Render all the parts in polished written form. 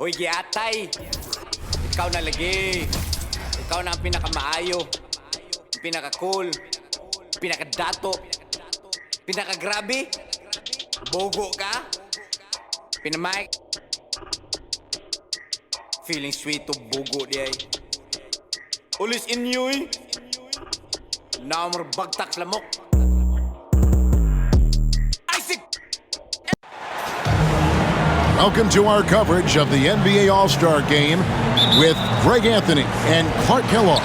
Uy, giatay! Ikaw na lagi. Ikaw na ang pinakamaayo, pinaka-cool, pinaka-dato, pinaka-grabe. Bogo ka, pinamike. Feeling sweet to bugo di ay. Ulis inyoy. Namor bagtak lamok. Welcome to our coverage of the NBA All-Star Game with Greg Anthony and Clark Kellogg.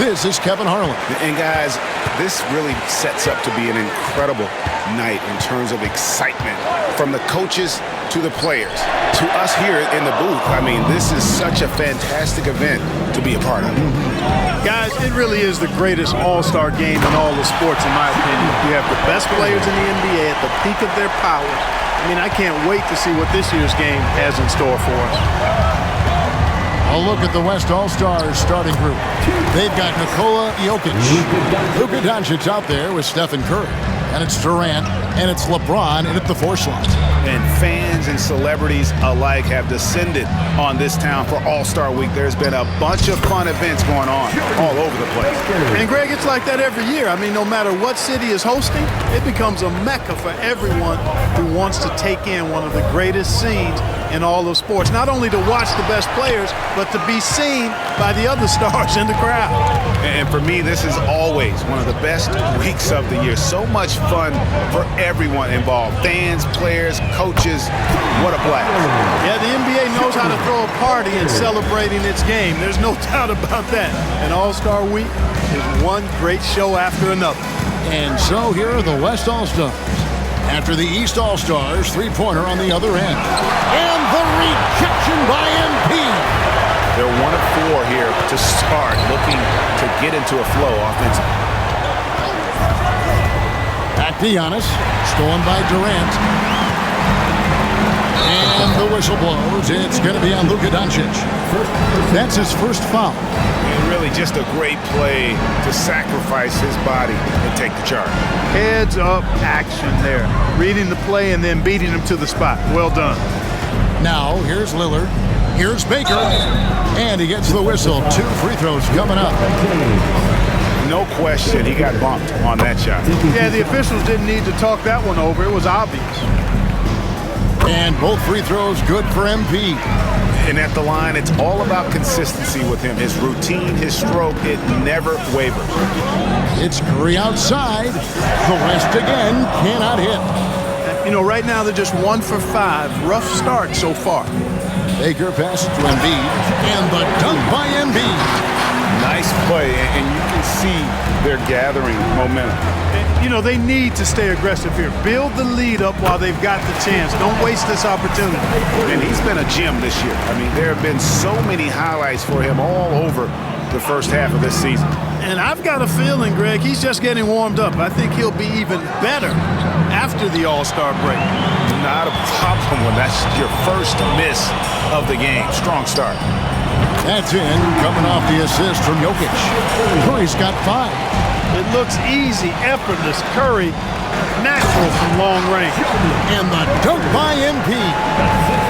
This is Kevin Harlan. And guys, this really sets up to be an incredible night in terms of excitement from the coaches to the players. To us here in the booth, I mean, this is such a fantastic event to be a part of. Guys, it really is the greatest all-star game in all the sports, in my opinion. You have the best players in the NBA at the peak of their power. I mean, I can't wait to see what this year's game has in store for us. A look at the West All-Stars starting group. They've got Nikola Jokic, Luka Doncic out there with Stephen Curry, and it's Durant, and it's LeBron in at the 4 slot. And fans and celebrities alike have descended on this town for All-Star Week. There's been a bunch of fun events going on all over the place. And Greg, it's like that every year. I mean, no matter what city is hosting, it becomes a mecca for everyone who wants to take in one of the greatest scenes in all of sports. Not only to watch the best players, but to be seen by the other stars in the crowd. And for me, this is always one of the best weeks of the year. So much fun for everyone involved. Fans, players, coaches. What a blast. Yeah, the NBA knows how to throw a party in celebrating its game. There's no doubt about that. And All-Star Week is one great show after another. And so here are the West All-Stars. After the East All-Stars, three-pointer on the other end. And the rejection by MP. They're 1 of 4 here to start, looking to get into a flow offensively. Back to Giannis, stolen by Durant. And the whistle blows. It's going to be on Luka Doncic. That's his first foul. And really just a great play to sacrifice his body and take the charge. Heads up action there. Reading the play and then beating him to the spot. Well done. Now, here's Lillard. Here's Baker. And he gets the whistle. 2 free throws coming up. No question, he got bumped on that shot. Yeah, the officials didn't need to talk that one over. It was obvious. And both free throws good for MP. And at the line, it's all about consistency with him. His routine, his stroke, it never wavers. It's Curry outside. The West again cannot hit. You know, right now they're just 1 for 5. Rough start so far. Baker passes to Embiid. And the dunk by Embiid. Nice play, and you can see they're gathering momentum. You know, they need to stay aggressive here. Build the lead up while they've got the chance. Don't waste this opportunity. And he's been a gem this year. I mean, there have been so many highlights for him all over the first half of this season. And I've got a feeling, Greg, he's just getting warmed up. I think he'll be even better after the All-Star break. Not a problem when that's your first miss of the game. Strong start. That's in, coming off the assist from Jokic. Curry's got 5. It looks easy, effortless. Curry, natural from long range. And the dunk by MP.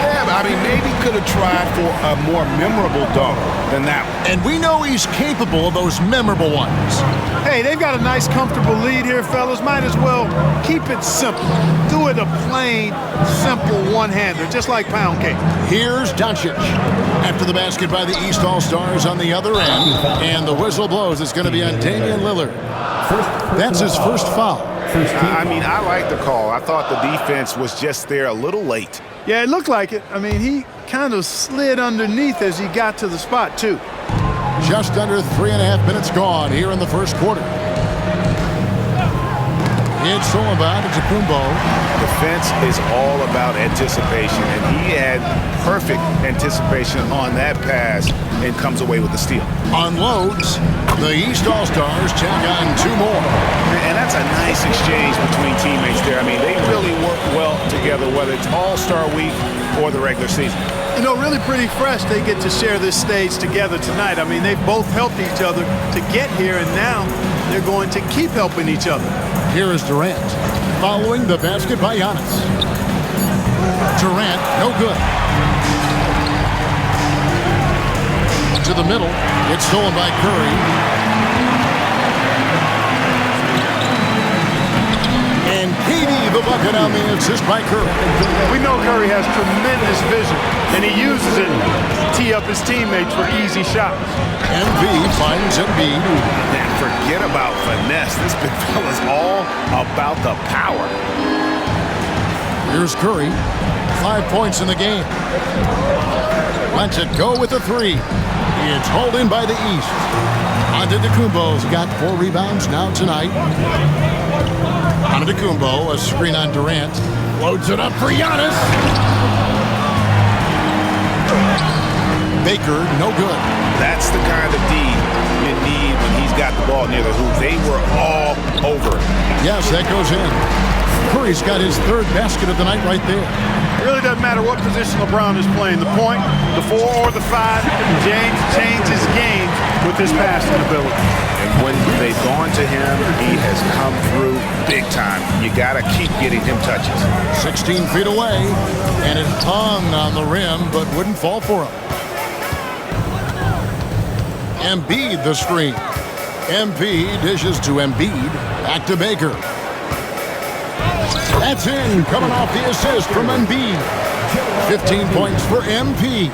Yeah, I mean, maybe could have tried for a more memorable dunk than that one. And we know he's capable of those memorable ones. Hey, they've got a nice, comfortable lead here, fellas. Might as well keep it simple. Do it a plain, simple one-hander, just like pound cake. Here's Doncic. After the basket by the East All-Stars on the other end. And the whistle blows. It's going to be on Damian Lillard. That's his first foul. I mean, I like the call. I thought the defense was just there a little late. Yeah, it looked like it. I mean, he kind of slid underneath as he got to the spot, too. Just under 3.5 minutes gone here in the first quarter. It's stolen by Antetokounmpo. Defense is all about anticipation, and he had perfect anticipation on that pass and comes away with the steal. Unloads. The East All-Stars check on 2 more. And that's a nice exchange between teammates there. I mean, they really work well together, whether it's All-Star Week or the regular season. You know, really pretty fresh they get to share this stage together tonight. I mean, they've both helped each other to get here, and now they're going to keep helping each other. Here is Durant, following the basket by Giannis. Durant, no good. To the middle, it's stolen by Curry. And KD, the bucket on the assist by Curry. We know Curry has tremendous vision, and he uses it to tee up his teammates for easy shots. MV finds Embiid. And forget about finesse. This big fella's all about the power. Here's Curry. 5 points in the game. Lets it go with a 3. It's hauled in by the East. Antetokounmpo's got 4 rebounds now tonight. Antetokounmpo, a screen on Durant. Loads it up for Giannis. Baker, no good. That's the kind of D you need when he's got the ball near the hoop. They were all over it. Yes, that goes in. Curry's got his 3rd basket of the night right there. It really doesn't matter what position LeBron is playing, the point, the 4, or the 5. James changes games with his passing ability. And when they've gone to him, he has come through big time. You got to keep getting him touches. 16 feet away, and it hung on the rim, but wouldn't fall for him. Embiid the screen. MP dishes to Embiid. Back to Baker. That's in, coming off the assist from Embiid. 15 points for MP.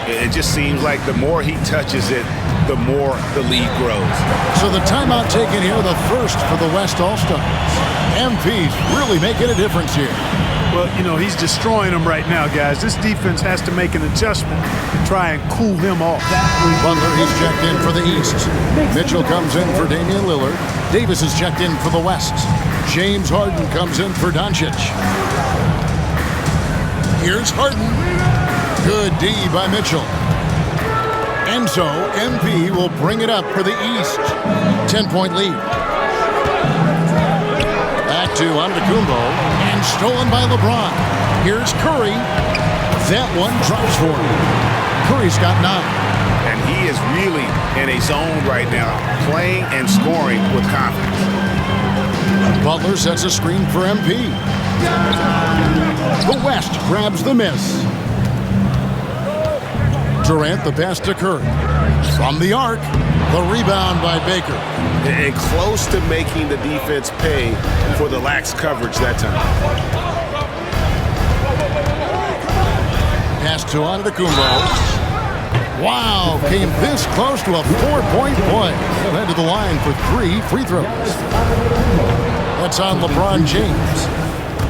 It just seems like the more he touches it, the more the lead grows. So the timeout taken here, the first for the West All-Stars. MP's really making a difference here. Well, you know, he's destroying them right now, guys. This defense has to make an adjustment to try and cool him off. Butler, he's checked in for the East. Mitchell comes in for Damian Lillard. Davis is checked in for the West. James Harden comes in for Doncic. Here's Harden. Good D by Mitchell. And so MP will bring it up for the East. 10-point lead. Back to Antetokounmpo, and stolen by LeBron. Here's Curry. That one drops for him. Curry's got 9. And he is really in a zone right now, playing and scoring with confidence. Butler sets a screen for MP. The West grabs the miss. Durant the pass to Curry. From the arc, the rebound by Baker. And close to making the defense pay for the lax coverage that time. Pass to Antetokounmpo. Wow, came this close to a 4-point play. He'll head to the line for 3 free throws. That's on LeBron James.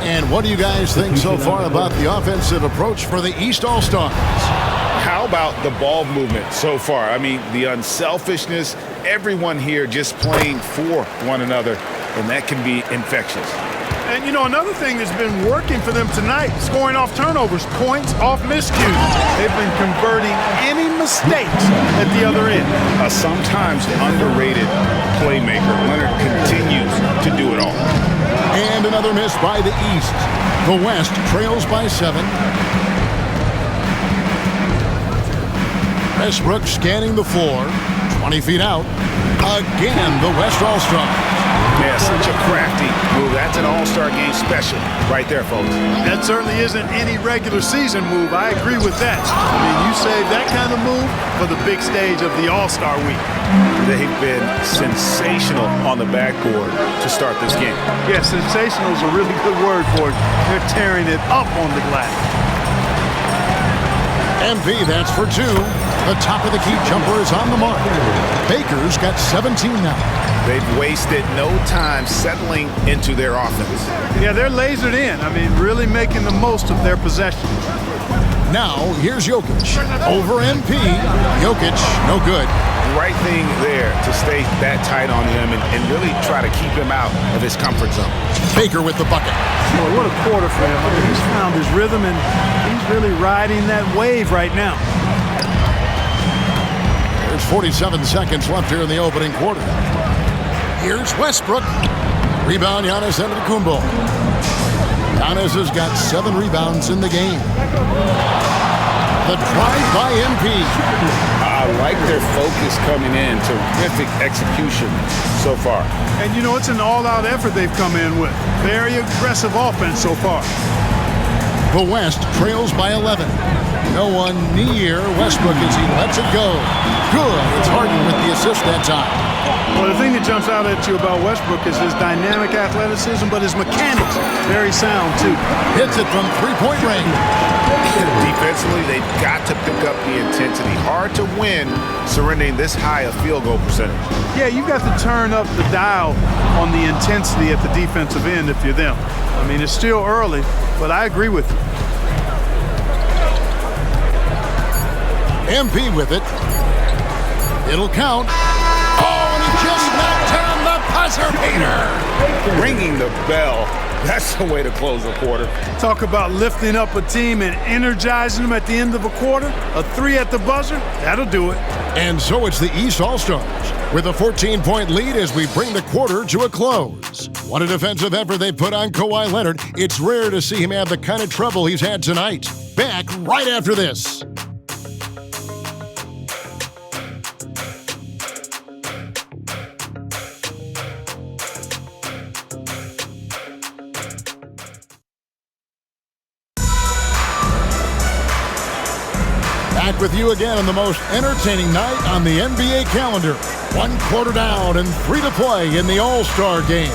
And what do you guys think so far about the offensive approach for the East All-Stars? How about the ball movement so far? I mean, the unselfishness, everyone here just playing for one another, and that can be infectious. And, you know, another thing that's been working for them tonight, scoring off turnovers, points off miscues. They've been converting any mistakes at the other end. A sometimes underrated playmaker. Leonard continues to do it all. And another miss by the East. The West trails by 7. Westbrook scanning the floor. 20 feet out. Again, the West All-Stars. Yeah, such a crafty move. That's an all-star game special right there, folks. That certainly isn't any regular season move. I agree with that. I mean, you save that kind of move for the big stage of the All-Star week. They've been sensational on the backboard to start this game. Yeah, sensational is a really good word for it. They're tearing it up on the glass. MV, that's for 2. The top of the key jumper is on the mark. Baker's got 17 now. They've wasted no time settling into their offense. Yeah, they're lasered in. I mean, really making the most of their possession. Now, here's Jokic. Over MP. Jokic, no good. Right thing there to stay that tight on him and really try to keep him out of his comfort zone. Baker with the bucket. Boy, what a quarter for him. I mean, he's found his rhythm, and he's really riding that wave right now. There's 47 seconds left here in the opening quarter. Here's Westbrook. Rebound, Giannis Antetokounmpo. Giannis has got 7 rebounds in the game. The drive by MP. I like their focus coming in. Terrific execution so far. And, you know, it's an all-out effort they've come in with. Very aggressive offense so far. The West trails by 11. No one near Westbrook as he lets it go. Good. It's Harden with the assist that time. Well, the thing that jumps out at you about Westbrook is his dynamic athleticism, but his mechanics, very sound, too. Hits it from three-point range. Defensively, they've got to pick up the intensity. Hard to win surrendering this high a field goal percentage. Yeah, you've got to turn up the dial on the intensity at the defensive end if you're them. I mean, it's still early, but I agree with you. MP with it. It'll count. Oh, and he just knocked down the buzzer beater. Ringing the bell. That's the way to close a quarter. Talk about lifting up a team and energizing them at the end of a quarter. A 3 at the buzzer, that'll do it. And so it's the East All-Stars with a 14-point lead as we bring the quarter to a close. What a defensive effort they put on Kawhi Leonard. It's rare to see him have the kind of trouble he's had tonight. Back right after this. Back with you again on the most entertaining night on the NBA calendar. 1 quarter down and 3 to play in the All-Star game.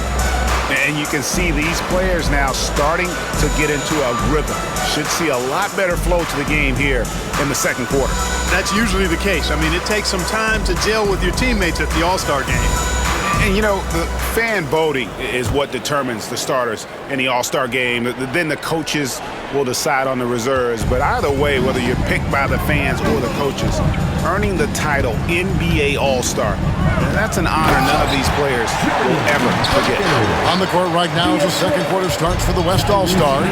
And you can see these players now starting to get into a rhythm. Should see a lot better flow to the game here in the second quarter. That's usually the case. I mean, it takes some time to gel with your teammates at the All-Star game. And, you know, the fan voting is what determines the starters in the All-Star game. Then the coaches will decide on the reserves. But either way, whether you're picked by the fans or the coaches, earning the title NBA All-Star, that's an honor none of these players will ever forget. On the court right now as the second quarter starts for the West All-Stars.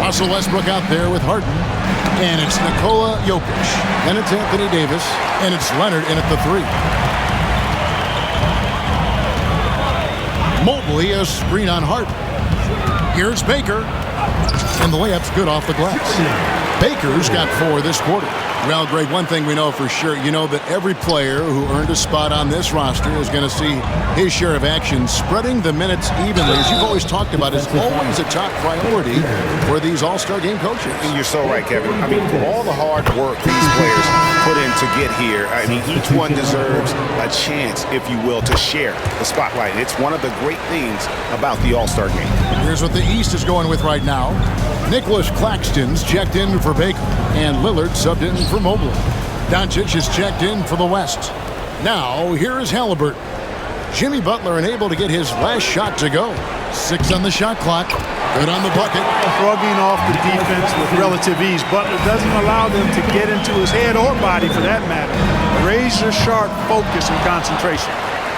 Russell Westbrook out there with Harden. And it's Nikola Jokic. Then it's Anthony Davis. And it's Leonard in at the 3. Mobley, a screen on Harden. Here's Baker. And the layup's good off the glass. Baker's got 4 this quarter. Well, Greg, one thing we know for sure, you know that every player who earned a spot on this roster is going to see his share of action. Spreading the minutes evenly, as you've always talked about, is always a top priority for these All-Star game coaches. And you're so right, Kevin. I mean, for all the hard work these players put in to get here, I mean, each one deserves a chance, if you will, to share the spotlight. It's one of the great things about the All-Star game. Here's what the East is going with right now. Nicholas Claxton's checked in for Baker, and Lillard subbed in for Mobley. Doncic is checked in for the West. Now, here is Halliburton. Jimmy Butler unable to get his last shot to go. 6 on the shot clock. Good on the bucket. Shrugging off the defense with relative ease. Butler doesn't allow them to get into his head or body for that matter. Razor-sharp focus and concentration.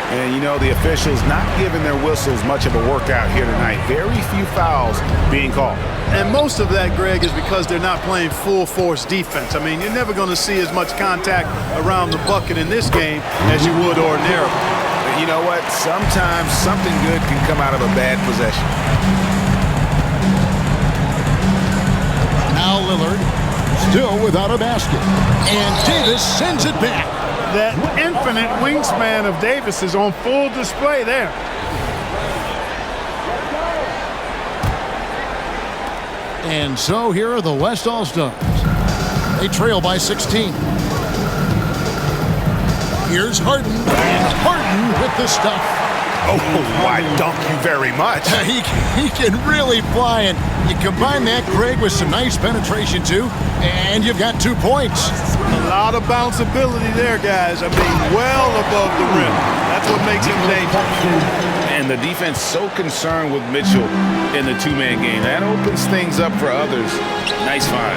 And, you know, the officials not giving their whistles much of a workout here tonight. Very few fouls being called. And most of that, Greg, is because they're not playing full-force defense. I mean, you're never going to see as much contact around the bucket in this game as you would ordinarily. But you know what? Sometimes something good can come out of a bad possession. Now Lillard, still without a basket. And Davis sends it back. That infinite wingspan of Davis is on full display there. And so here are the West All-Stars. They trail by 16. Here's Harden. And Harden with the stuff. Oh, why dunk you very much. He can really fly, and you combine that, Greg, with some nice penetration, too, and you've got 2 points. A lot of bounceability there, guys. I mean, well above the rim. That's what makes him dangerous. And the defense so concerned with Mitchell in the 2-man game. That opens things up for others. Nice find.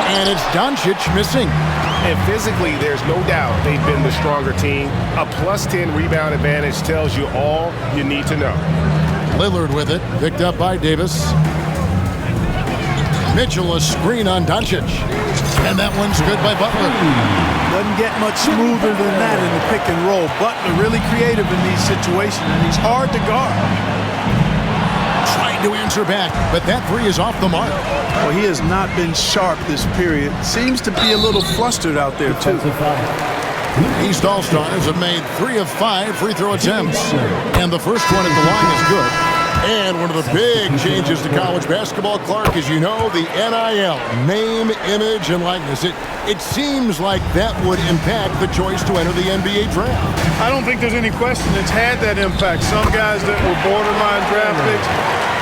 And it's Doncic missing. And physically, there's no doubt they've been the stronger team. A plus 10 rebound advantage tells you all you need to know. Lillard with it, picked up by Davis. Mitchell, a screen on Doncic. And that one's good by Butler. Doesn't get much smoother than that in the pick and roll. Butler really creative in these situations, and he's hard to guard. Trying to answer back, but that three is off the mark. Well, he has not been sharp this period. Seems to be a little flustered out there, too. East All-Stars have made 3 of 5 free throw attempts. And the first one at the line is good. And one of the big changes to college basketball, Clark, is, you know, the NIL, name, image, and likeness. It seems like that would impact the choice to enter the NBA draft. I don't think there's any question it's had that impact. Some guys that were borderline draft picks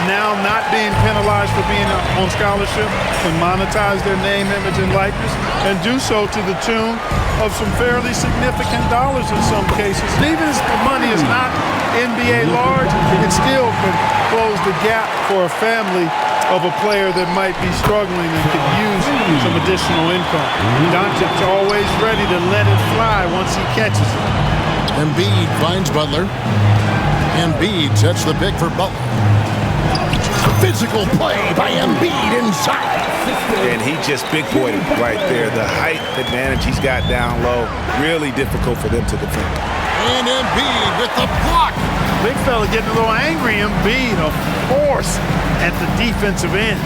now not being penalized for being on scholarship can monetize their name, image, and likeness and do so to the tune of some fairly significant dollars in some cases. And even if the money is not NBA large, it still could close the gap for a family of a player that might be struggling and could use some additional income. Doncic's always ready to let it fly once he catches it. Embiid finds Butler. Embiid sets the pick for Butler. Physical play by Embiid inside. And he just big boyed him right there. The height advantage he's got down low, really difficult for them to defend. And Embiid with the block. Big fella getting a little angry. Embiid, a force at the defensive end.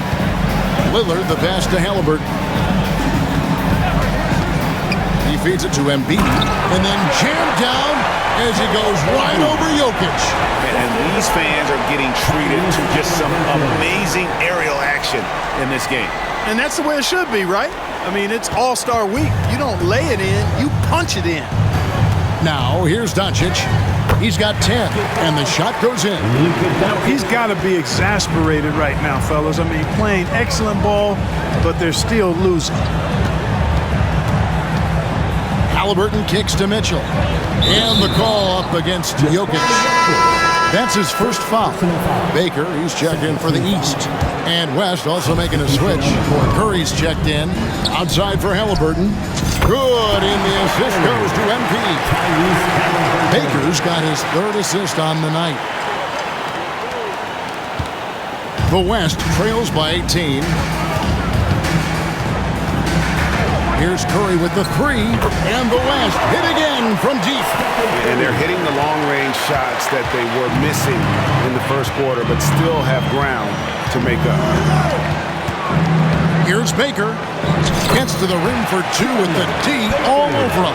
Lillard, the pass to Halliburton. He feeds it to Embiid and then jammed down as he goes right over Jokic. And these fans are getting treated to just some amazing aerial action in this game. And that's the way it should be, right? I mean, it's All-Star Week. You don't lay it in, you punch it in. Now, here's Doncic. He's got 10, and the shot goes in. He's got to be exasperated right now, fellas. I mean, playing excellent ball, but they're still losing. Halliburton kicks to Mitchell. And the call up against Jokic. That's his first foul. Baker, he's checked in for the East. And West also making a switch. Curry's checked in. Outside for Halliburton. Good, and the assist goes to MP. Baker's got his third assist on the night. The West trails by 18. Here's Curry with the three, and the West hit again from deep. And they're hitting the long-range shots that they were missing in the first quarter, but still have ground to make up. Here's Baker. Gets to the rim for 2 with the D all over him.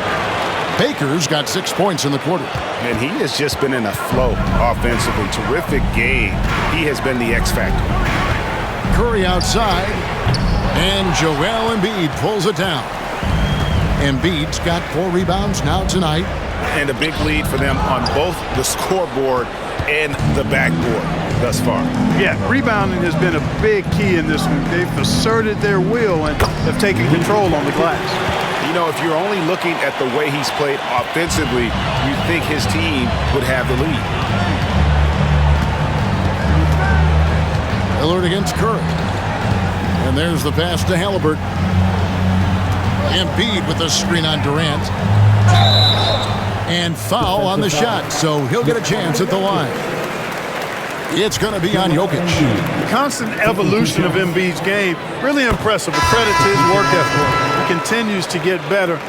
Baker's got 6 points in the quarter. And he has just been in a flow offensively. Terrific game. He has been the X factor. Curry outside. And Joel Embiid pulls it down. Embiid's got 4 rebounds now tonight. And a big lead for them on both the scoreboard and the backboard thus far. Yeah, rebounding has been a big key in this one. They've asserted their will and have taken control on the glass. You know, if you're only looking at the way he's played offensively, you think his team would have the lead. Lillard against Curry. And there's the pass to Halliburton. Embiid with the screen on Durant. And foul on the shot, so he'll get a chance at the line. It's going to be on Jokic. The constant evolution of Embiid's game, really impressive. A credit to his work ethic. He continues to get better,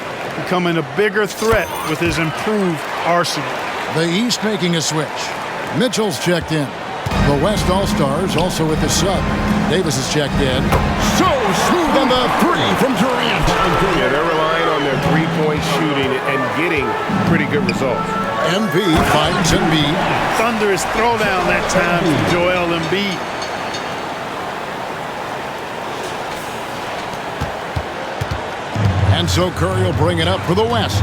becoming a bigger threat with his improved arsenal. The East making a switch. Mitchell's checked in. The West All-Stars also with the sub. Davis is checked in. So smooth on the three from Durant. Yeah, they're relying on their three-point shooting and getting pretty good results. MP finds Embiid. Thunderous throwdown that time to Joel Embiid. And so Curry will bring it up for the West.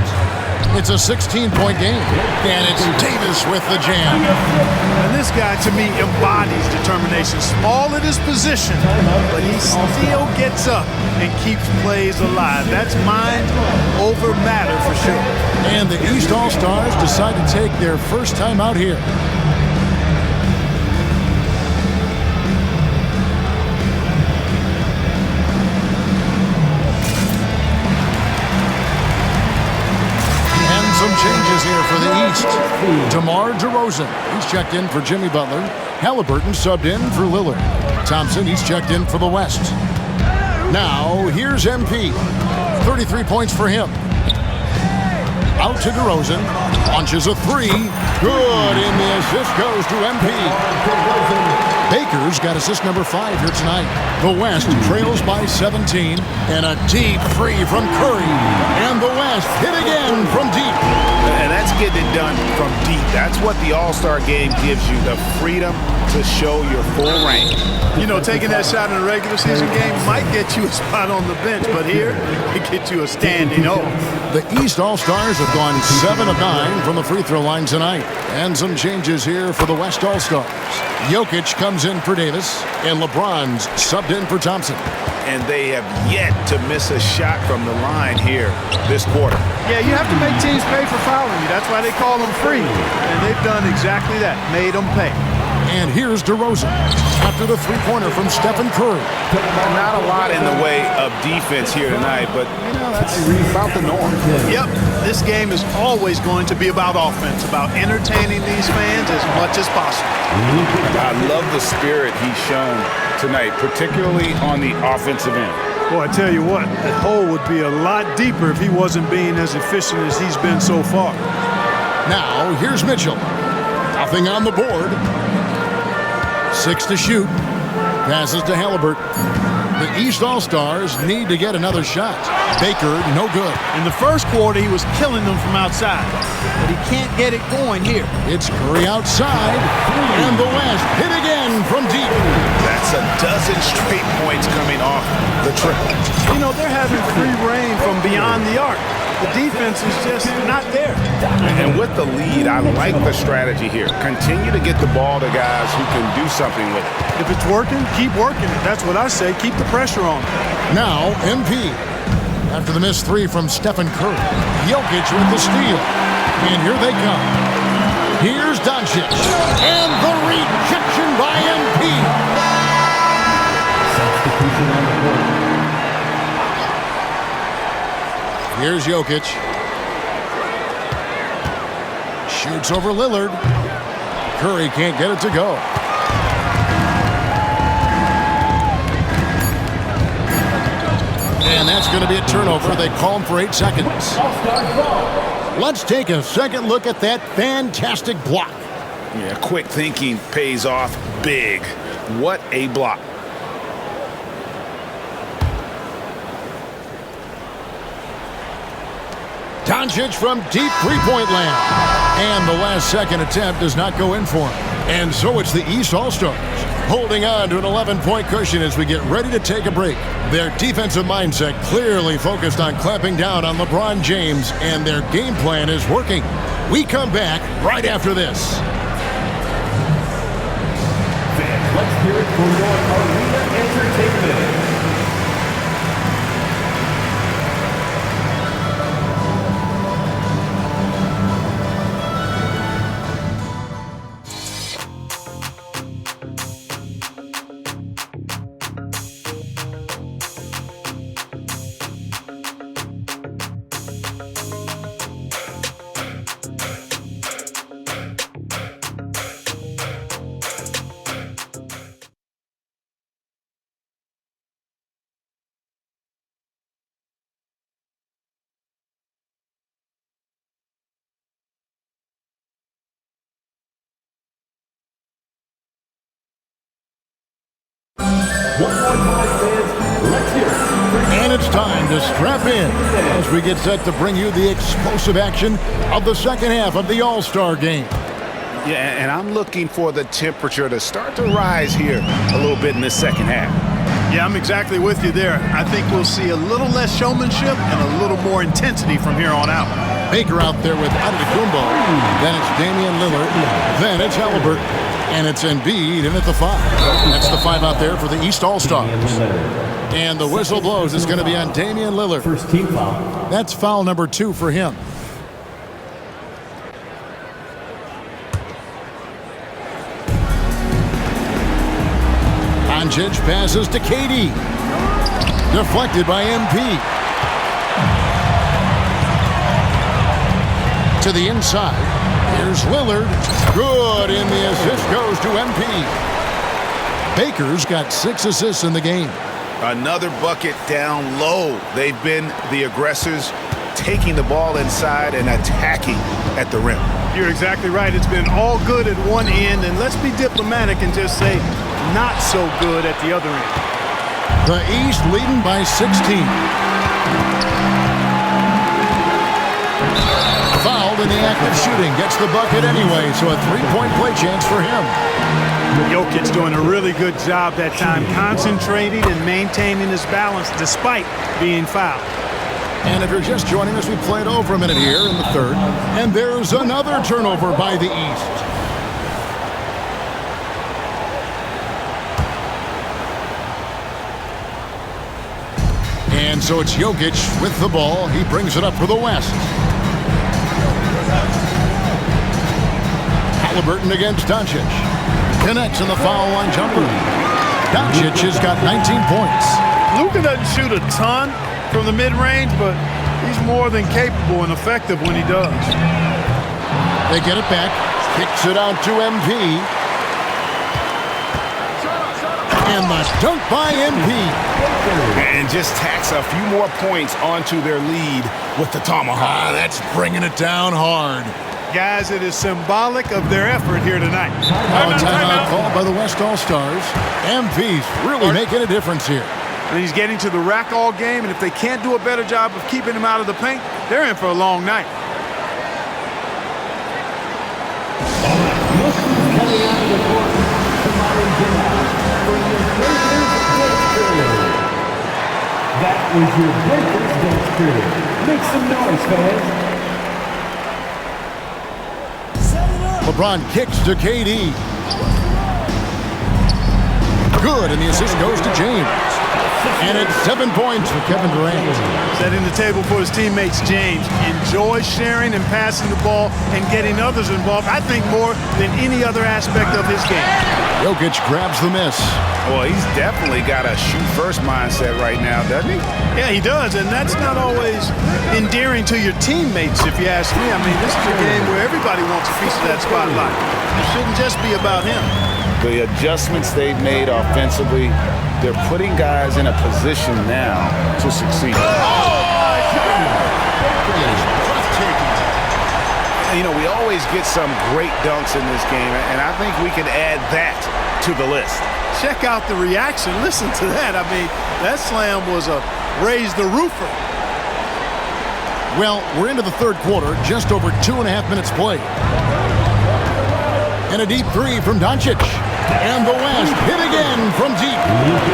It's a 16-point game. And it's Davis with the jam. And this guy, to me, embodies determination. Small at his position, but he still gets up and keeps plays alive. That's mind over matter for sure. And the East All-Stars decide to take their first time out here. West. DeMar DeRozan, he's checked in for Jimmy Butler. Halliburton subbed in for Lillard. Thompson, he's checked in for the West. Now, here's MP. 33 points for him. Out to DeRozan. Launches a three. Good, and the assist goes to MP. Baker's got assist number 5 here tonight. The West trails by 17. And a deep three from Curry. And the West hit again from deep. And that's getting it done from deep. That's what the All-Star game gives you, the freedom to show your full range. You know, taking that shot in a regular season game might get you a spot on the bench, but here, it gets you a standing O. The East All-Stars have gone 7 of 9 from the free throw line tonight. And some changes here for the West All-Stars. Jokic comes in for Davis, and LeBron's subbed in for Thompson. And they have yet to miss a shot from the line here this quarter. Yeah, you have to make teams pay for fouling you. That's why they call them free. And they've done exactly that, made them pay. And here's DeRozan after the three-pointer from Stephen Curry. Not a lot in the way of defense here tonight, but you know, that's about the norm. Yep, this game is always going to be about offense, about entertaining these fans as much as possible. I love the spirit he's shown tonight, particularly on the offensive end. Boy, I tell you what, the hole would be a lot deeper if he wasn't being as efficient as he's been so far. Now, here's Mitchell. Nothing on the board. 6 to shoot. Passes to Halliburton. The East All-Stars need to get another shot. Baker, no good. In the first quarter, he was killing them from outside, but he can't get it going here. It's Curry outside, and the West hit again from deep. That's a dozen straight points coming off the triple. You know, they're having free reign from beyond the arc. The defense is just not there. And with the lead, I like the strategy here. Continue to get the ball to guys who can do something with it. If it's working, keep working it. That's what I say. Keep the pressure on. Now, MP. After the missed three from Stephen Curry. Jokic with the steal. And here they come. Here's Doncic. And the rejection by MP. Here's Jokic. Shoots over Lillard. Curry can't get it to go. And that's going to be a turnover. They call him for 8 seconds. Let's take a second look at that fantastic block. Yeah, quick thinking pays off big. What a block. Doncic from deep three-point land. And the last second attempt does not go in for him. And so it's the East All-Stars holding on to an 11-point cushion as we get ready to take a break. Their defensive mindset clearly focused on clamping down on LeBron James, and their game plan is working. We come back right after this. Fans, let's hear it for your arena entertainment. One more time, fans. Let's hear it. And it's time to strap in as we get set to bring you the explosive action of the second half of the All-Star game. Yeah, and I'm looking for the temperature to start to rise here a little bit in this second half. Yeah, I'm exactly with you there. I think we'll see a little less showmanship and a little more intensity from here on out. Baker out there with Antetokounmpo. Then it's Damian Lillard. Then it's Halliburton. And it's Embiid in at the 5. That's the 5 out there for the East All-Stars. And the whistle blows. It's going to be on Damian Lillard. First team foul. That's foul number 2 for him. Doncic passes to KD. Deflected by MP. To the inside. Here's Lillard. Good, and the assist goes to MP. Baker's got 6 assists in the game. Another bucket down low. They've been the aggressors, taking the ball inside and attacking at the rim. You're exactly right. It's been all good at one end, and let's be diplomatic and just say not so good at the other end. The East leading by 16. Fouled in the act of shooting. Gets the bucket anyway, so a 3-point play chance for him. Jokic doing a really good job that time, concentrating and maintaining his balance despite being fouled. And if you're just joining us, we played over a minute here in the third. And there's another turnover by the East. And so it's Jokic with the ball. He brings it up for the West. Halliburton against Doncic. Connects in the foul line jumper. Doncic has got 19 points. Luka doesn't shoot a ton from the mid-range, but he's more than capable and effective when he does. They get it back. Kicks it out to MP. And the dunk by MP. And just tacks a few more points onto their lead with the tomahawk. That's bringing it down hard. Guys, it is symbolic of their effort here tonight. Timeout called by the West All-Stars. MP's really making a difference here. And he's getting to the rack all game, and if they can't do a better job of keeping him out of the paint, they're in for a long night. That was your Lakers dance period. Make some noise, fans. LeBron kicks to KD. Good, and the assist goes to James. And it's 7 points for Kevin Durant. Setting the table for his teammates, James. Enjoys sharing and passing the ball and getting others involved, I think, more than any other aspect of his game. Jokic grabs the miss. Well, he's definitely got a shoot-first mindset right now, doesn't he? Yeah, he does, and that's not always endearing to your teammates, if you ask me. I mean, this is a game where everybody wants a piece of that spotlight. It shouldn't just be about him. The adjustments they've made offensively, they're putting guys in a position now to succeed. You know, we always get some great dunks in this game, and I think we can add that to the list. Check out the reaction. Listen to that. I mean, that slam was a raise the roofer. Well, we're into the third quarter, just over 2.5 minutes played. And a deep three from Doncic. And the West hit again from deep.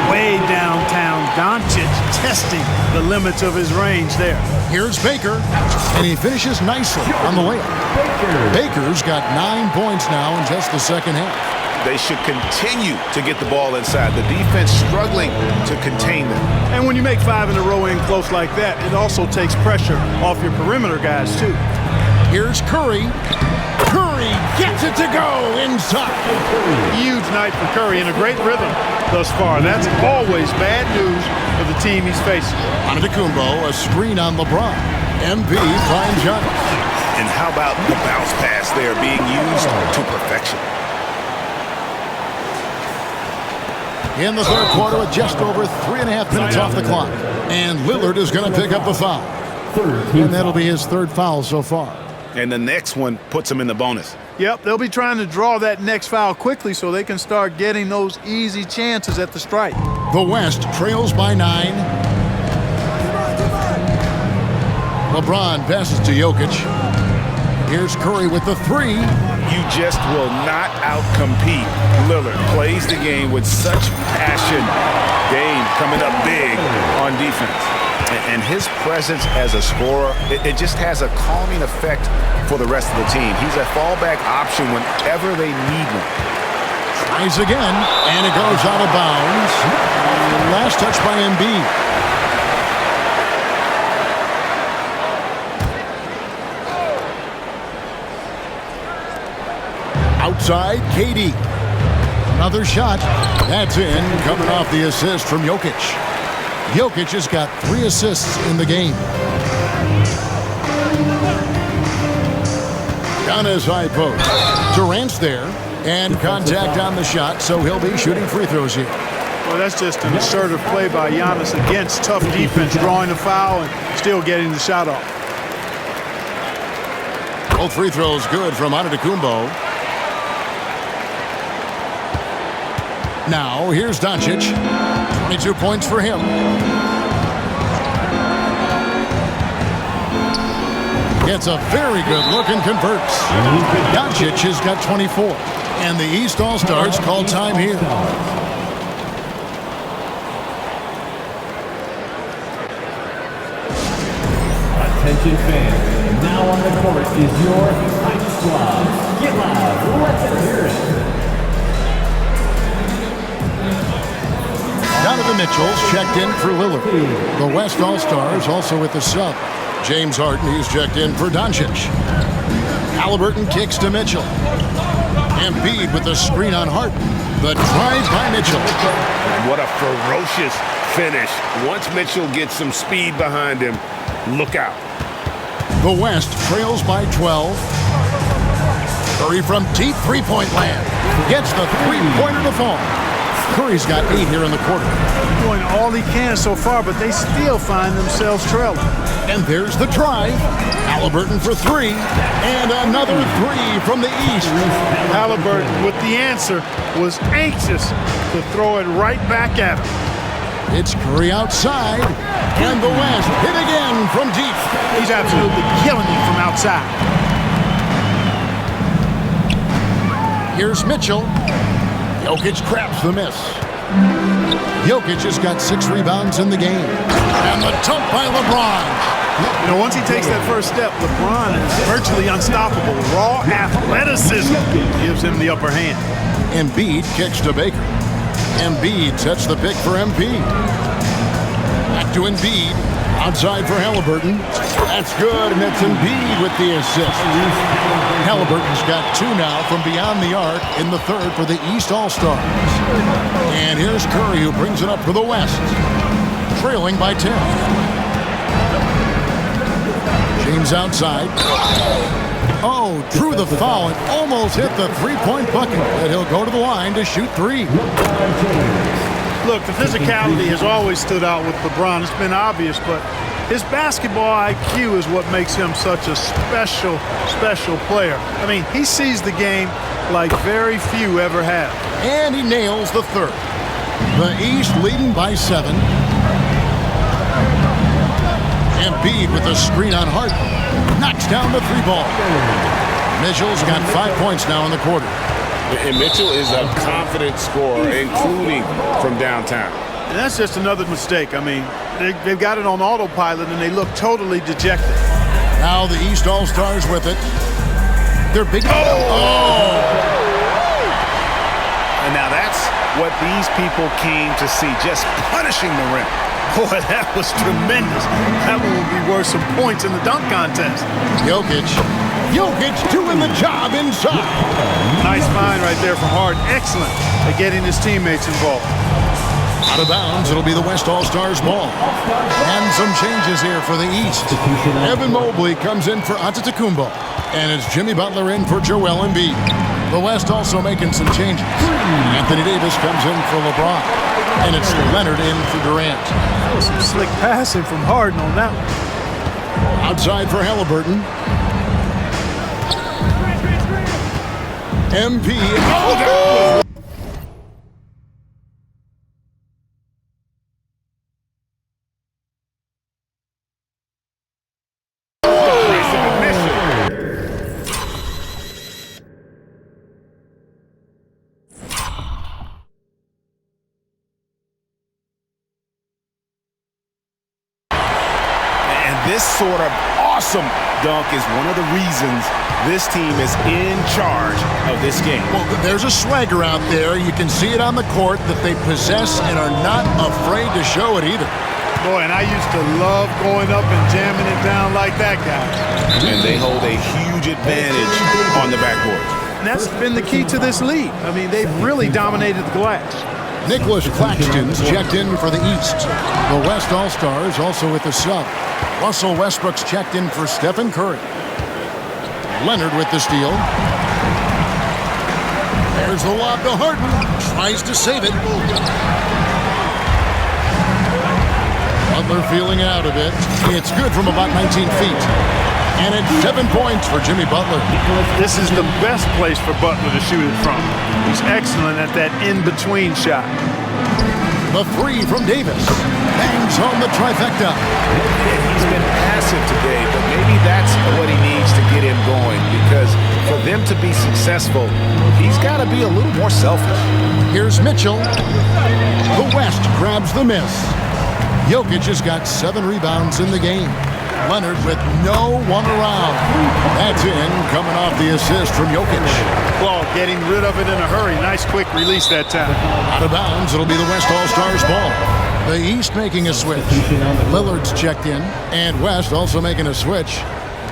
Way downtown, Doncic testing the limits of his range there. Here's Baker, and he finishes nicely on the layup. Baker's got 9 points now in just the second half. They should continue to get the ball inside. The defense struggling to contain them. And when you make 5 in a row in close like that, it also takes pressure off your perimeter guys, too. Here's Curry. Curry gets it to go inside. Huge night for Curry and a great rhythm thus far. That's always bad news for the team he's facing. Antetokounmpo, a screen on LeBron. MP finds Giannis. And how about the bounce pass there being used to perfection? In the third quarter with just over 3.5 minutes off the clock. And Lillard is going to pick up the foul. And that'll be his third foul so far. And the next one puts him in the bonus. Yep, they'll be trying to draw that next foul quickly so they can start getting those easy chances at the stripe. The West trails by 9. LeBron passes to Jokic. Here's Curry with the three. You just will not outcompete Lillard. Plays the game with such passion. Dame coming up big on defense. And his presence as a scorer, it just has a calming effect for the rest of the team. He's a fallback option whenever they need one. Tries again, and it goes out of bounds. Last touch by Embiid. Outside, KD. Another shot. That's in, coming off the assist from Jokic. Jokic has got 3 assists in the game. on his high post. Durant's there, and contact on the shot, so he'll be shooting free throws here. Well, that's just an assertive play by Giannis against tough defense, drawing the foul and still getting the shot off. Both free throws good from Antetokounmpo. Now, here's Doncic. 22 points for him. Gets a very good look and converts. Doncic has got 24. And the East All-Stars call time here. Attention fans, now on the court is your Hype Squad. Get loud, let's hear it. Donovan Mitchell's checked in for Lillard. The West All-Stars also with the sub. James Harden, he's checked in for Doncic. Halliburton kicks to Mitchell. Embiid with the screen on Harden. The drive by Mitchell. What a ferocious finish. Once Mitchell gets some speed behind him, look out. The West trails by 12. Curry from deep three-point land. Gets the three-pointer to fall. Curry's got 8 here in the quarter. Doing all he can so far, but they still find themselves trailing. And there's the drive. Halliburton for 3. And another 3 from the East. Halliburton, with the answer, was anxious to throw it right back at him. It's Curry outside. And the West hit again from deep. He's absolutely killing you from outside. Here's Mitchell. Jokic craps the miss. Jokic has got 6 rebounds in the game. And the dump by LeBron. You know, once he takes that first step, LeBron is virtually unstoppable. Raw athleticism gives him the upper hand. Embiid kicks to Baker. Embiid sets the pick for Embiid. Back to Embiid. Outside for Halliburton. That's good, and that's Embiid with the assist. Halliburton's got 2 now from beyond the arc in the third for the East All-Stars. And here's Curry, who brings it up for the West. Trailing by 10. James outside. Oh, drew the foul and almost hit the three-point bucket. But he'll go to the line to shoot 3. Look, the physicality has always stood out with LeBron. It's been obvious, but his basketball IQ is what makes him such a special player. I mean, he sees the game like very few ever have. And he nails the third. The East leading by 7. Embiid with a screen on Harden. Knocks down the 3-ball. Mitchell's got 5 points now in the quarter. And Mitchell is a confident scorer, including from downtown. And that's just another mistake. I mean, they've got it on autopilot, and they look totally dejected. Now the East All-Stars with it. They're big. Oh! And now that's what these people came to see, just punishing the rim. Boy, that was tremendous. That one will be worth some points in the dunk contest. Jokic doing the job inside. Nice find right there from Harden. Excellent at getting his teammates involved. Out of bounds, it'll be the West All-Stars ball. And some changes here for the East. Evan Mobley comes in for Antetokounmpo. And it's Jimmy Butler in for Joel Embiid. The West also making some changes. Anthony Davis comes in for LeBron. And it's Leonard in for Durant. Some slick passing from Harden on that one. Outside for Halliburton. MP. Oh, This sort of awesome dunk is one of the reasons this team is in charge of this game. well, there's a swagger out there. You can see it on the court that they possess and are not afraid to show it either. Boy, and I used to love going up and jamming it down like that guy. And they hold a huge advantage on the backboard. And that's been the key to this league. I mean, they've really dominated the glass. Nicholas Claxton's checked in for the East. The West All-Stars also with the sub. Russell Westbrook's checked in for Stephen Curry. Leonard with the steal. There's the lob to Harden. Tries to save it. Butler feeling out a bit. It's good from about 19 feet. And it's 7 points for Jimmy Butler. This is the best place for Butler to shoot it from. He's excellent at that in-between shot. The three from Davis. Bangs home the trifecta. And he's been passive today, but maybe that's what he needs to get him going, because for them to be successful, he's got to be a little more selfish. Here's Mitchell. The West grabs the miss. Jokic has got 7 rebounds in the game. Leonard with no one around. That's in, coming off the assist from Jokic. Ball getting rid of it in a hurry. Nice quick release that time. Out of bounds, it'll be the West All-Stars ball. The East making a switch. Lillard's checked in, and West also making a switch.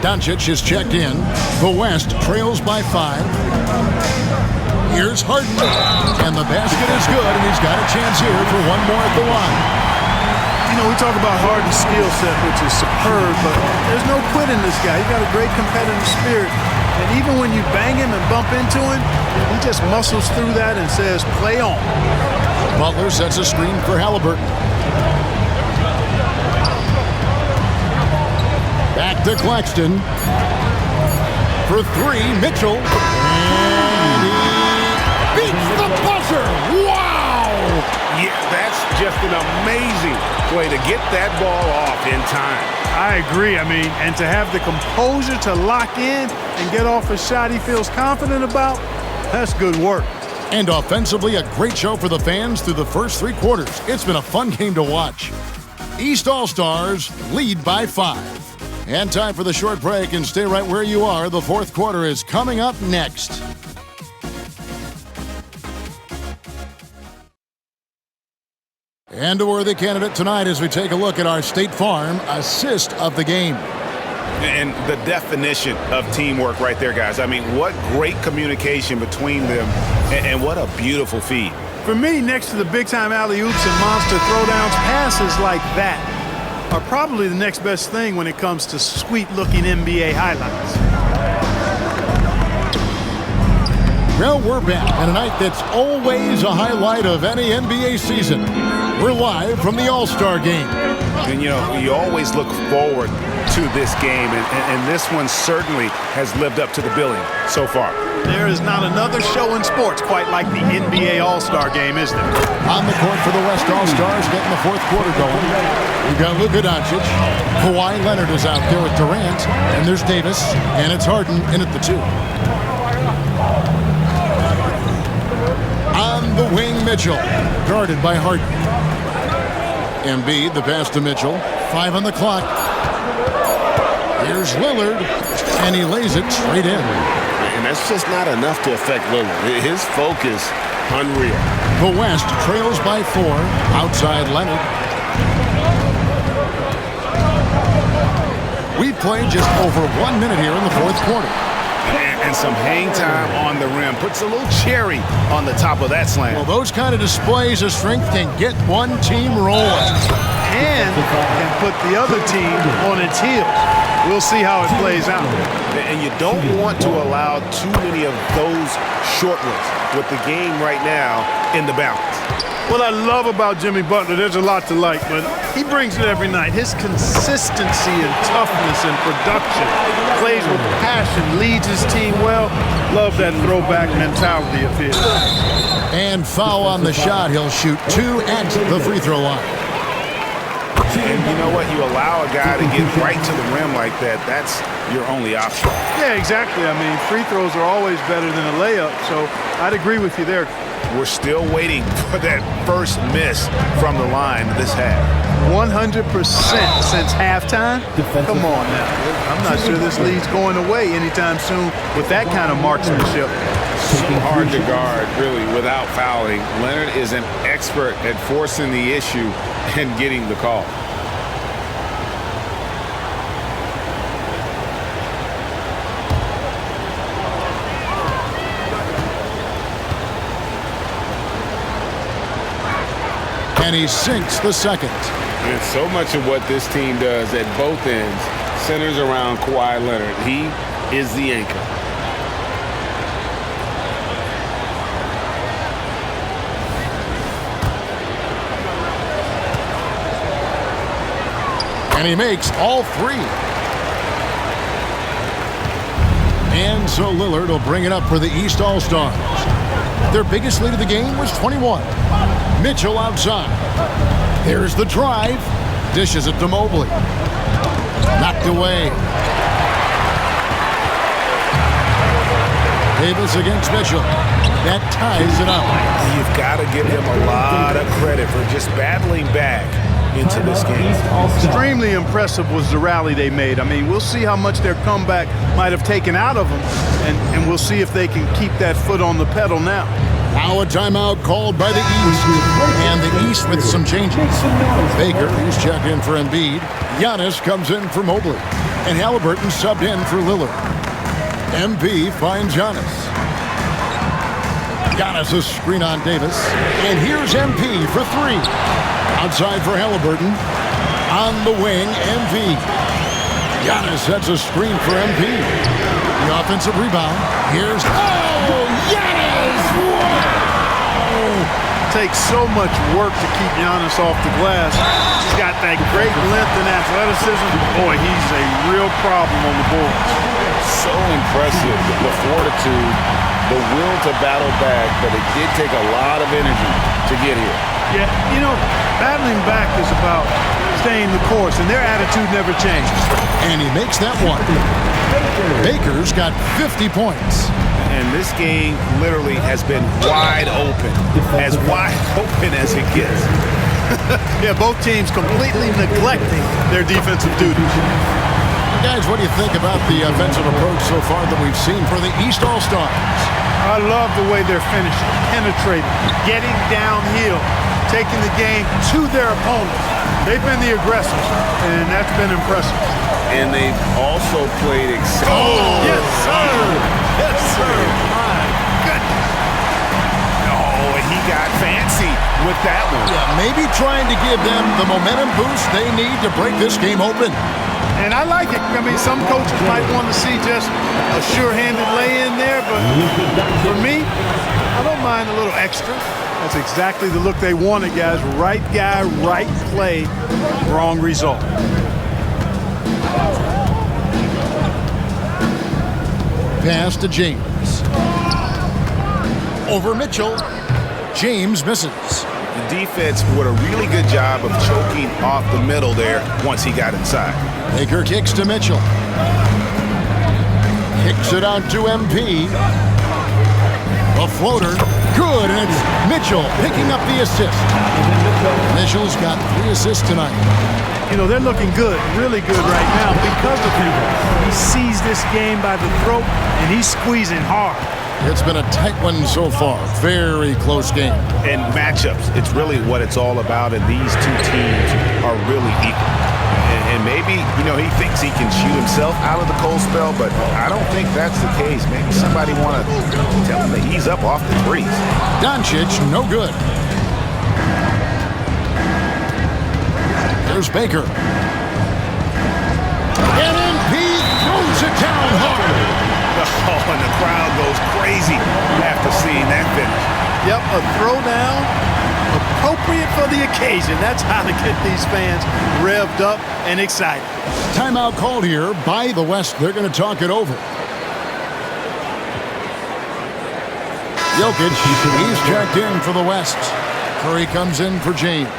Doncic is checked in. The West trails by 5. Here's Harden, and the basket is good, and he's got a chance here for one more at the line. You know, we talk about Harden's skill set, which is superb, but there's no quitting this guy. He's got a great competitive spirit. And even when you bang him and bump into him, he just muscles through that and says, play on. Butler sets a screen for Halliburton. Back to Claxton. For 3, Mitchell. And he beats the buzzer. Wow! Yeah, that's just an amazing way to get that ball off in time. I agree. I mean, and to have the composure to lock in and get off a shot he feels confident about, that's good work. And offensively, a great show for the fans through the first 3 quarters. It's been a fun game to watch. East All-Stars lead by 5. And time for the short break, and stay right where you are. The fourth quarter is coming up next. And a worthy candidate tonight as we take a look at our State Farm assist of the game. And the definition of teamwork right there, guys. I mean, what great communication between them, and what a beautiful feed. For me, next to the big-time alley-oops and monster throwdowns, passes like that are probably the next best thing when it comes to sweet-looking NBA highlights. Well, we're back on a night that's always a highlight of any NBA season. We're live from the All-Star Game. And, you know, you always look forward to this game, and this one certainly has lived up to the billing so far. There is not another show in sports quite like the NBA All-Star Game, is there? On the court for the West All-Stars, getting the fourth quarter going. We've got Luka Doncic. Kawhi Leonard is out there with Durant. And there's Davis. And it's Harden in at the 2. On the wing, Mitchell. Guarded by Harden. Embiid, the pass to Mitchell. 5 on the clock. Here's Lillard. And he lays it straight in. And that's just not enough to affect Lillard. His focus, unreal. The West trails by 4. Outside Leonard. We've played just over 1 minute here in the fourth quarter. And some hang time on the rim. Puts a little cherry on the top of that slam. Well, those kind of displays of strength can get one team rolling. And can put the other team on its heels. We'll see how it plays out. And you don't want to allow too many of those short ones with the game right now in the balance. What I love about Jimmy Butler, there's a lot to like, but he brings it every night. His consistency and toughness and production, plays with passion, leads his team well. Love that throwback mentality of his. And foul on the shot. He'll shoot 2 at the free throw line. And you know what? You allow a guy to get right to the rim like that, that's your only option. Yeah, exactly. I mean, free throws are always better than a layup, so I'd agree with you there. We're still waiting for that first miss from the line this half. 100% since halftime? Come on now. I'm not sure this lead's going away anytime soon with that kind of marksmanship. So hard to guard, really, without fouling. Leonard is an expert at forcing the issue and getting the call. And he sinks the second. And so much of what this team does at both ends centers around Kawhi Leonard. He is the anchor. And he makes all three. And so Lillard will bring it up for the East All-Stars. Their biggest lead of the game was 21. Mitchell outside. Here's the drive. Dishes it to Mobley. Knocked away. Davis against Mitchell. That ties it up. You've got to give them a lot of credit for just battling back into this game. Extremely impressive was the rally they made. I mean, we'll see how much their comeback might have taken out of them, and we'll see if they can keep that foot on the pedal now. Now a timeout called by the East. And the East with some changes. Baker, he's checked in for Embiid. Giannis comes in for Mobley. And Halliburton subbed in for Lillard. MP finds Giannis. Giannis a screen on Davis. And here's MP for three. Outside for Halliburton. On the wing, MP. Giannis sets a screen for MP. The offensive rebound. Here's... Oh, Giannis! Takes so much work to keep Giannis off the glass. He's got that great length and athleticism. Boy, he's a real problem on the boards. So impressive, the fortitude, the will to battle back, but it did take a lot of energy to get here. Yeah, you know, battling back is about staying the course, and their attitude never changes. And he makes that one. Baker's got 50 points. And this game literally has been wide open as it gets. Yeah, both teams completely neglecting their defensive duties. Guys, what do you think about the offensive approach so far that we've seen for the East All-Stars? I love the way they're finishing, penetrating, getting downhill, taking the game to their opponents. They've been the aggressors, and that's been impressive. And they've also played Yes, sir. Yes, sir. My goodness. Oh, and he got fancy with that one. Yeah, maybe trying to give them the momentum boost they need to break this game open. And I like it. I mean, some coaches might want to see just a sure-handed lay-in there, but for me, I don't mind a little extra. That's exactly the look they wanted, guys. Right guy, right play, wrong result. Pass to James. Over Mitchell. James misses. The defense did a really good job of choking off the middle there once he got inside. Baker kicks to Mitchell. Kicks it out to MP. A floater. Good, and it's Mitchell picking up the assist. Mitchell's got 3 assists tonight. You know, they're looking good, really good right now because of him. He sees this game by the throat, and he's squeezing hard. It's been a tight one so far. Very close game. And matchups, it's really what it's all about, and these two teams are really equal. And maybe, you know, he thinks he can shoot himself out of the cold spell, but I don't think that's the case. Maybe somebody want to tell him to ease up off the threes. Doncic, no good. There's Baker. And MP throws it down hard. Oh, and the crowd goes crazy after seeing that finish. Yep, a throwdown, appropriate for the occasion. That's how to get these fans revved up and excited. Timeout called here by the West. They're going to talk it over. Jokic, he's checked in for the West. Curry comes in for James.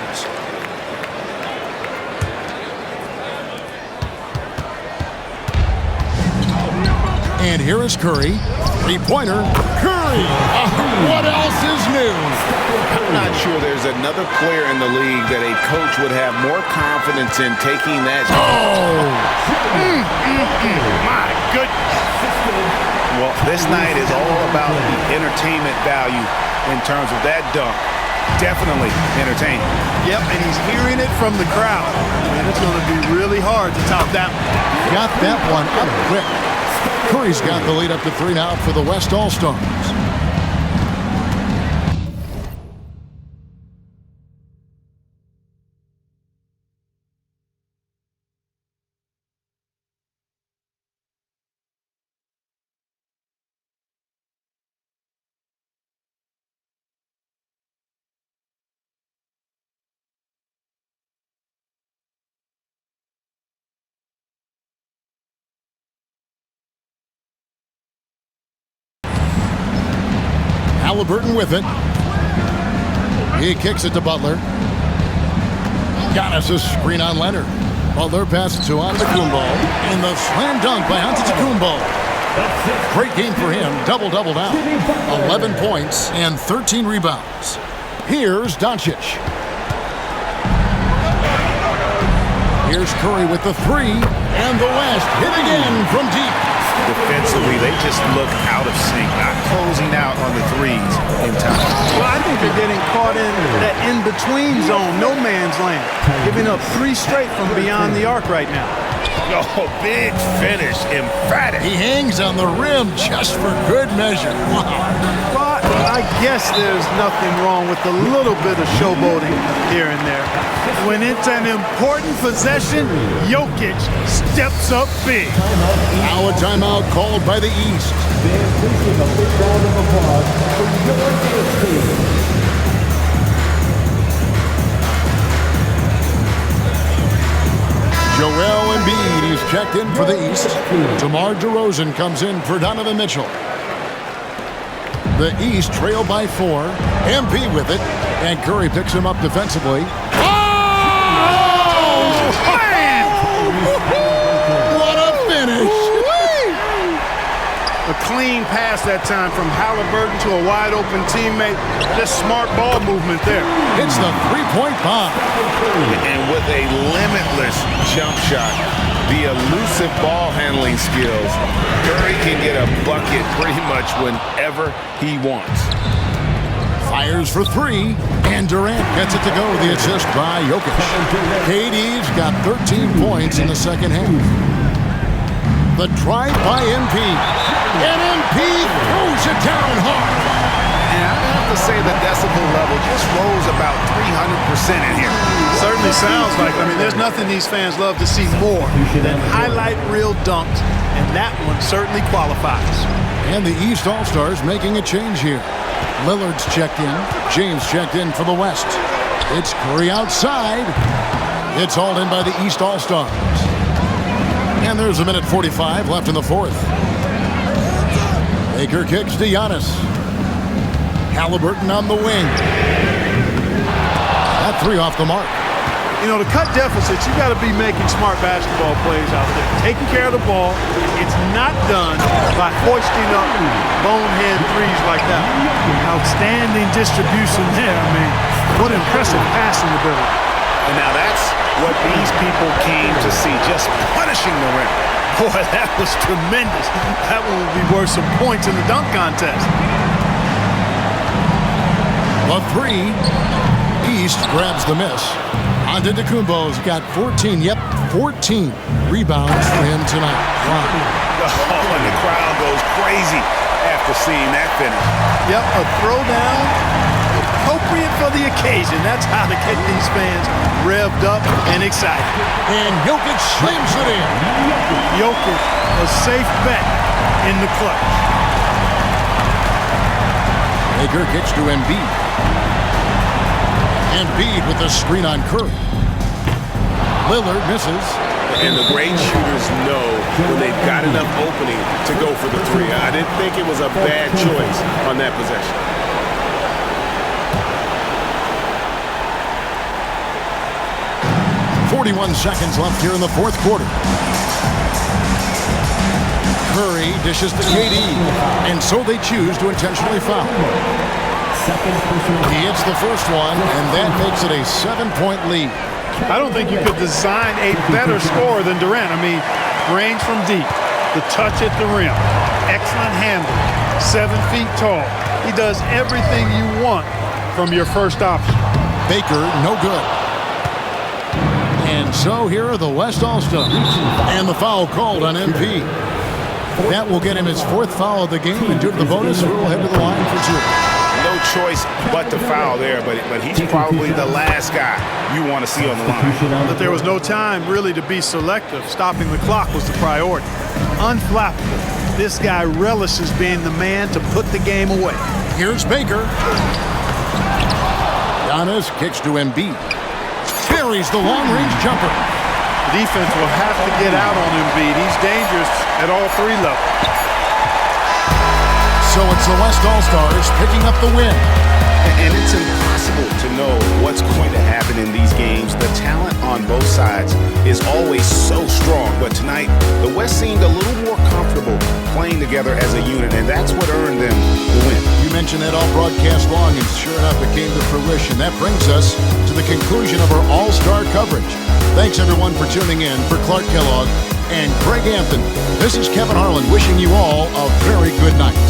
And here is Curry. Three-pointer. Curry! What else is new? I'm not sure there's another player in the league that a coach would have more confidence in taking that. My goodness. Well, this night is all about the entertainment value in terms of that dunk. Definitely entertaining. Yep, and he's hearing it from the crowd. And it's going to be really hard to top that one. Got that one up quick. Curry's got the lead up to 3 now for the West All-Stars. Halliburton with it. He kicks it to Butler. Giannis' screen on Leonard. Butler passes to Antetokounmpo. And the slam dunk by Antetokounmpo. Great game for him. Double-double now. 11 points and 13 rebounds. Here's Doncic. Here's Curry with the three. And the West hit again from deep. Defensively, they just look out of sync, not closing out on the threes in time. Well, I think they're getting caught in that in-between zone, no man's land, giving up 3 straight from beyond the arc right now. Oh, big finish, emphatic. He hangs on the rim just for good measure. Wow. But I guess there's nothing wrong with a little bit of showboating here and there. When it's an important possession, Jokic steps up big. Now a timeout called by the East. Fans, please give a big round of applause for your East team. Joel Embiid is checked in for the East. DeMar DeRozan comes in for Donovan Mitchell. The East trail by 4. MP with it. And Curry picks him up defensively. What a finish! A clean pass that time from Halliburton to a wide-open teammate. Just smart ball movement there. It's the three-point bomb. And with a limitless jump shot, the elusive ball handling skills, Curry can get a bucket pretty much whenever he wants. Fires for 3, and Durant gets it to go. The assist by Jokic. KD's got 13 points in the second half. The drive by MP. And MP throws it down hard. And I have to say the decibel level just rose about 300% in here. Certainly sounds like, there's nothing these fans love to see more than highlight reel dunks, and that one certainly qualifies. And the East All-Stars making a change here. Lillard's checked in. James checked in for the West. It's Curry outside. It's hauled in by the East All-Stars. And there's a minute 45 left in the fourth. Baker kicks to Giannis. Halliburton on the wing. That 3 off the mark. You know, to cut deficits, you got to be making smart basketball plays out there. Taking care of the ball. It's not done by hoisting up bonehead threes like that. Outstanding distribution there. What impressive passing ability. And now that's what these people came to see, just punishing the rim. Boy, that was tremendous. That one would be worth some points in the dunk contest. The 3. East grabs the miss. Antetokounmpo's got 14 rebounds for him tonight. Wow. Oh, and the crowd goes crazy after seeing that finish. Yep, a throwdown appropriate for the occasion. That's how to get these fans revved up and excited. And Jokic slams it in. Jokic, a safe bet in the clutch. Baker kicks to Embiid. Embiid with the screen on Curry. Lillard misses. And the great shooters know when they've got enough opening to go for the 3. I didn't think it was a bad choice on that possession. .41 seconds left here in the fourth quarter. Curry dishes to KD, and so they choose to intentionally foul. He hits the first one, and that makes it a 7-point lead. I don't think you could design a better scorer than Durant. Range from deep, the touch at the rim, excellent handle, 7 feet tall. He does everything you want from your first option. Baker, no good. And so here are the West All-Stars. And the foul called on MP. That will get him his 4th foul of the game, and due to the bonus, we'll head to the line for 2. No choice but to foul there, but he's probably the last guy you want to see on the line. But there was no time really to be selective. Stopping the clock was the priority. Unflappable. This guy relishes being the man to put the game away. Here's Baker. Giannis kicks to Embiid. Buries the long-range jumper. The defense will have to get out on Embiid. He's dangerous at all 3 levels. So it's the West All-Stars picking up the win. And it's impossible to know what's going to happen in these games. The talent on both sides is always so strong. But tonight, the West seemed a little more comfortable playing together as a unit, and that's what earned them the win. You mentioned that all broadcast long, and sure enough, it came to fruition. That brings us to the conclusion of our All-Star coverage. Thanks, everyone, for tuning in. For Clark Kellogg and Craig Anthony, this is Kevin Harlan wishing you all a very good night.